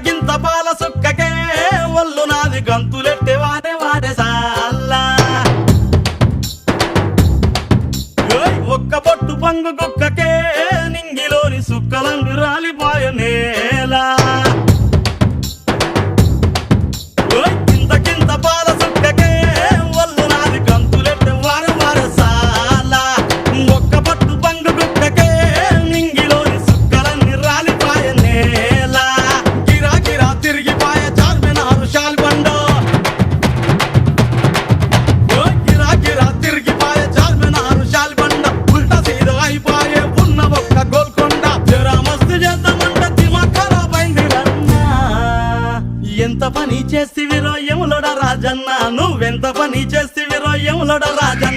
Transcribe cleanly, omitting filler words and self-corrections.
గింత పాల సుక్కకే ఒళ్ళు నాది గంతులెట్టే వాడే వాడే సాల్లా ఒక్క పొట్టు పంగు కుక్కకే నింగిలోని సుక్కలంగు రాలిపోయ నేలా గింత గింత పాల సుక్కకే ఒళ్ళు నాది గంతులెట్టే వాడే వాడే సాల్లా ఒక్క పొట్టు పంగు కుక్కకే నింగిలోని సుక్కలన్నీ రాలిపోయ నేలా గిరా గిరా తిరిగిపోయ చార్మినారు షాల్బండో గిరా గిరా తిరిగిపోయ చార్మినారు షాల్బండ ఉల్టా సీదా అయిపోయే ఉన్న ఒక్క గోల్కొండ జరా మస్తు చేద్దామంట దిమాగ్ ఖరాబ్ అయింది రన్నా ఎంత పని చేస్తివిరో యములోడ రాజన్న నువ్వెంత పని చేస్తివిరో యములోడ రాజన్న